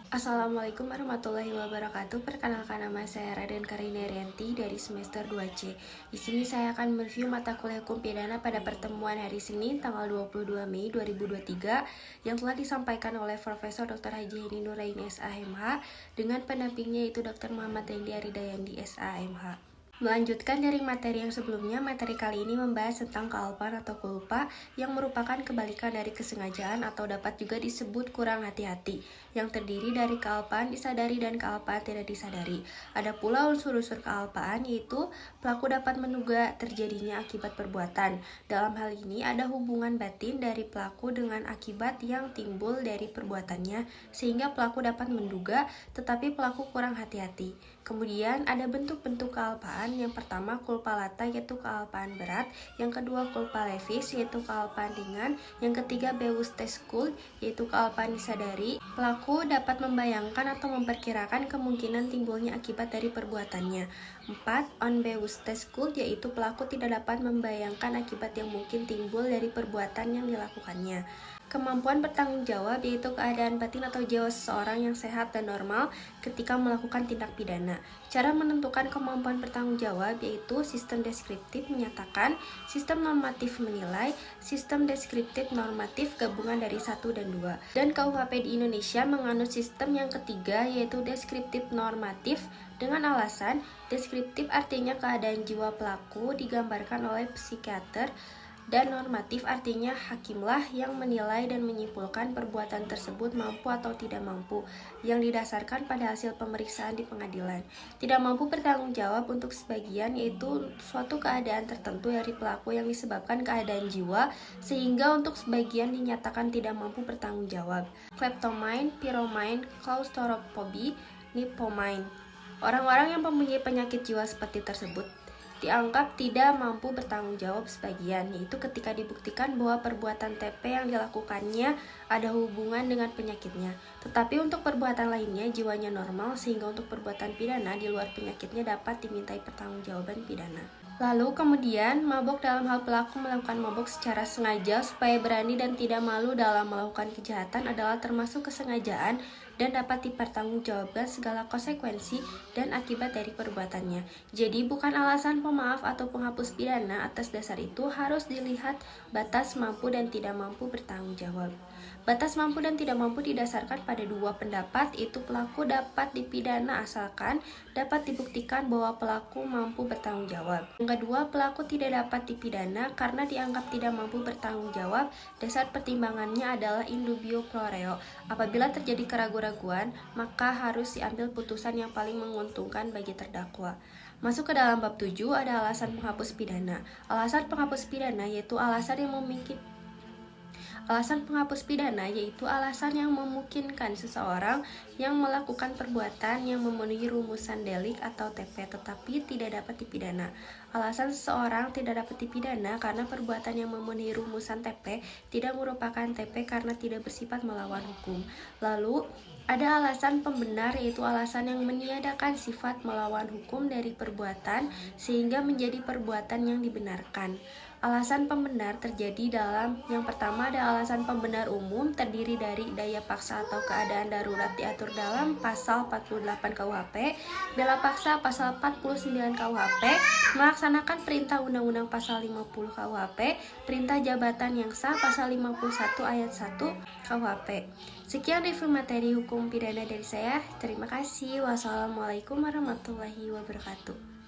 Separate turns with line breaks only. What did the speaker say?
Assalamualaikum warahmatullahi wabarakatuh. Perkenalkan, nama saya Raden Karina Rianti dari semester 2C. Di sini saya akan mereview mata kuliah Hukum Pidana pada pertemuan hari Senin tanggal 22 Mei 2023 yang telah disampaikan oleh Profesor Dr. Haji Heni Nuraini SAMH dengan pendampingnya yaitu Dr. Muhammad Rendi Aridayandi SAMH. Melanjutkan dari materi yang sebelumnya, materi kali ini membahas tentang kealpaan atau culpa yang merupakan kebalikan dari kesengajaan atau dapat juga disebut kurang hati-hati, yang terdiri dari kealpaan disadari dan kealpaan tidak disadari. Ada pula unsur-unsur kealpaan, yaitu pelaku dapat menduga terjadinya akibat perbuatan. Dalam hal ini ada hubungan batin dari pelaku dengan akibat yang timbul dari perbuatannya, sehingga pelaku dapat menduga tetapi pelaku kurang hati-hati. Kemudian ada bentuk-bentuk kealpaan. Yang pertama culpa lata, yaitu kealpaan berat. Yang kedua culpa levis, yaitu kealpaan ringan. Yang ketiga Beus Tescult, yaitu kealpaan disadari. Pelaku dapat membayangkan atau memperkirakan kemungkinan timbulnya akibat dari perbuatannya. 4. Unbeus Tescult, yaitu pelaku tidak dapat membayangkan akibat yang mungkin timbul dari perbuatan yang dilakukannya. Kemampuan bertanggung jawab, yaitu keadaan batin atau jiwa seseorang yang sehat dan normal ketika melakukan tindak pidana. Cara menentukan kemampuan bertanggung jawab yaitu sistem deskriptif menyatakan, sistem normatif menilai, sistem deskriptif normatif gabungan dari 1 dan 2. Dan KUHP di Indonesia menganut sistem yang ketiga yaitu deskriptif normatif dengan alasan deskriptif artinya keadaan jiwa pelaku digambarkan oleh psikiater, dan normatif artinya hakimlah yang menilai dan menyimpulkan perbuatan tersebut mampu atau tidak mampu, yang didasarkan pada hasil pemeriksaan di pengadilan. Tidak mampu bertanggung jawab untuk sebagian yaitu suatu keadaan tertentu dari pelaku yang disebabkan keadaan jiwa, sehingga untuk sebagian dinyatakan tidak mampu bertanggung jawab. Kleptomane, pyromane, claustrophobia, nymphomane. Orang-orang yang mempunyai penyakit jiwa seperti tersebut dianggap tidak mampu bertanggung jawab sebagian, yaitu ketika dibuktikan bahwa perbuatan TP yang dilakukannya ada hubungan dengan penyakitnya. Tetapi untuk perbuatan lainnya jiwanya normal, sehingga untuk perbuatan pidana di luar penyakitnya dapat dimintai pertanggungjawaban pidana. Lalu kemudian, mabok dalam hal pelaku melakukan mabok secara sengaja supaya berani dan tidak malu dalam melakukan kejahatan adalah termasuk kesengajaan dan dapat dipertanggungjawabkan segala konsekuensi dan akibat dari perbuatannya. Jadi bukan alasan pemaaf atau penghapus pidana. Atas dasar itu harus dilihat batas mampu dan tidak mampu bertanggung jawab. Batas mampu dan tidak mampu didasarkan pada dua pendapat, itu pelaku dapat dipidana asalkan dapat dibuktikan bahwa pelaku mampu bertanggung jawab. Yang kedua, pelaku tidak dapat dipidana karena dianggap tidak mampu bertanggung jawab. Dasar pertimbangannya adalah in dubio pro reo. Apabila terjadi keraguan-raguan, maka harus diambil putusan yang paling menguntungkan bagi terdakwa. Masuk ke dalam bab 7 ada alasan penghapus pidana. Alasan penghapus pidana yaitu alasan yang Alasan penghapus pidana yaitu alasan yang memungkinkan seseorang yang melakukan perbuatan yang memenuhi rumusan delik atau TP tetapi tidak dapat dipidana. Alasan seseorang tidak dapat dipidana karena perbuatan yang memenuhi rumusan TP tidak merupakan TP karena tidak bersifat melawan hukum. Lalu ada alasan pembenar, yaitu alasan yang meniadakan sifat melawan hukum dari perbuatan sehingga menjadi perbuatan yang dibenarkan. Alasan pembenar terjadi dalam yang pertama ada alasan pembenar umum, terdiri dari daya paksa atau keadaan darurat diatur dalam pasal 48 KUHP, bela paksa pasal 49 KUHP, melaksanakan perintah undang-undang pasal 50 KUHP, perintah jabatan yang sah pasal 51 ayat 1 KUHP. Sekian review materi hukum pidana dari saya. Terima kasih. Wassalamualaikum warahmatullahi wabarakatuh.